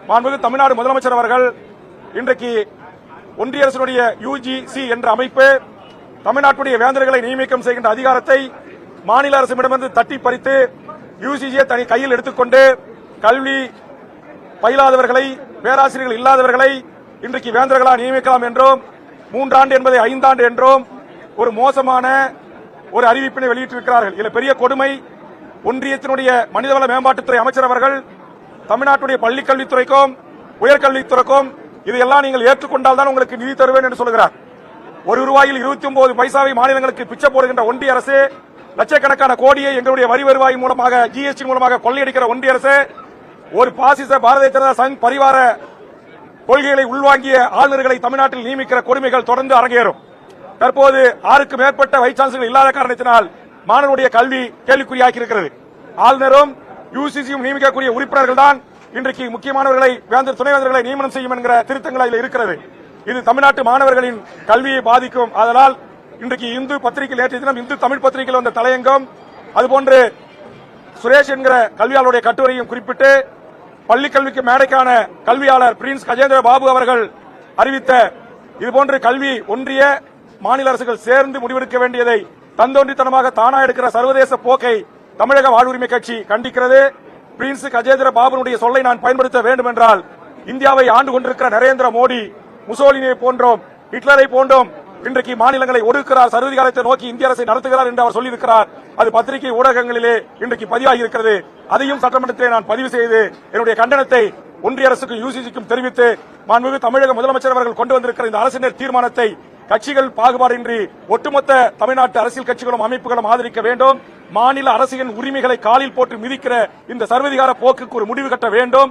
மாண்புமிகு தமிழ்நாடு முதலமைச்சர் அவர்கள் இன்றைக்கு ஒன்றிய அரசினுடைய யுஜிசி என்ற அமைப்பு தமிழ்நாட்டுடைய வேந்தர்களை நியமிக்கம் செய்கின்ற அதிகாரத்தை மாநில அரசிடமிருந்து தட்டி பறித்து யுஜிசியை தனி கையில் எடுத்துக்கொண்டு கல்வி பயிலாதவர்களை, பேராசிரியர்கள் இல்லாதவர்களை இன்றைக்கு வேந்தர்களாக நியமிக்கலாம் என்றும் 3 ஆண்டு என்பதை 5 ஆண்டு என்றும் ஒரு மோசமான ஒரு அறிவிப்பினை வெளியிட்டிருக்கிறார்கள். இதில் பெரிய கொடுமை, ஒன்றியத்தினுடைய மனிதவள மேம்பாட்டுத்துறை அமைச்சர் அவர்கள் தமிழ்நாட்டுடைய பள்ளிக்கல்வித்துறைக்கும் உயர்கல்வித்துறைக்கும் இதையெல்லாம் நீங்கள் ஏற்றுக்கொண்டால் தான் உங்களுக்கு நிதி தருவேன் என்று சொல்கிறார். ₹1 29 பைசாவை மாநிலங்களுக்கு பிச்சை போடுகின்ற ஒன்றிய அரசு, லட்சக்கணக்கான கோடியை எங்களுடைய வரி வருவாய் மூலமாக, ஜிஎஸ்டி மூலமாக கொள்ளையடிக்கிற ஒன்றிய அரசு, ஒரு பாசிச பாரதிய ஜனதா சங் பரிவார கொள்கைகளை உள்வாங்கிய ஆளுநர்களை தமிழ்நாட்டில் நியமிக்கிற கொடுமைகள் தொடர்ந்து அரங்கேறும். தற்போது 6க்கு மேற்பட்ட வைஸ் சான்சலர் இல்லாத காரணத்தினால் மாணவனுடைய கல்வி கேள்விக்குறியாக்கி இருக்கிறது. ஆளுநரும் யுஜிசியும் நியமிக்கக்கூடிய உறுப்பினர்கள் தான் இன்றைக்கு முக்கியமானவர்களை, துணைவேந்தர்களை நியமனம் செய்யும் என்கிற திருத்தங்கள் அதில் இருக்கிறது. இது தமிழ்நாட்டு மாணவர்களின் கல்வியை பாதிக்கும். அதனால் இன்றைக்கு இந்து பத்திரிகை, நேற்றைய தினம் இந்து தமிழ் பத்திரிகையில் வந்த தலையங்கம், அதுபோன்று சுரேஷ் என்கிற கல்வியாளருடைய கட்டுரையும் குறிப்பிட்டு பள்ளிக்கல்விக்கு மேடைக்கான கல்வியாளர் பிரின்ஸ் கஜேந்திர பாபு அவர்கள் அறிவித்த இதுபோன்று கல்வி ஒன்றிய மாநில அரசுகள் சேர்ந்து முடிவெடுக்க வேண்டியதை தந்தோன்றித்தனமாக தானா எடுக்கிற சர்வதேச போக்கை தமிழக வாழ்வுரிமை கட்சி கண்டிக்கிறது. பிரின்ஸ் கஜேந்திர பாபுனுடைய சொல்லை நான் பயன்படுத்த வேண்டும் என்றால், இந்தியாவை ஆண்டு கொண்டிருக்கிற நரேந்திர மோடி முசோலினியை போன்றோம், ஹிட்லரை போன்றோம் இன்றைக்கு மாநிலங்களை ஒடுக்கிறார், சர்வதிகாரத்தை நோக்கி இந்திய அரசை நடத்துகிறார் என்று அவர் சொல்லியிருக்கிறார். அது பத்திரிகை ஊடகங்களிலே இன்றைக்கு பதிவாகி இருக்கிறது. அதையும் சட்டமன்றத்திலே நான் பதிவு செய்து என்னுடைய கண்டனத்தை ஒன்றிய அரசுக்கும் யுஜிசிக்கும் தெரிவித்து, மாண்புமிகு தமிழக முதலமைச்சர் அவர்கள் கொண்டு வந்திருக்கிற இந்த அரசினர் தீர்மானத்தை கட்சிகள் பாகுபாடின்றி ஒட்டுமொத்த தமிழ்நாட்டு அரசியல் கட்சிகளும் அமைப்புகளும் ஆதரிக்க வேண்டும். மாநில அரசின் உரிமைகளை காலில் போட்டு மிதிக்கிற இந்த சர்வதிகார போக்குக்கு ஒரு முடிவு கட்ட வேண்டும்.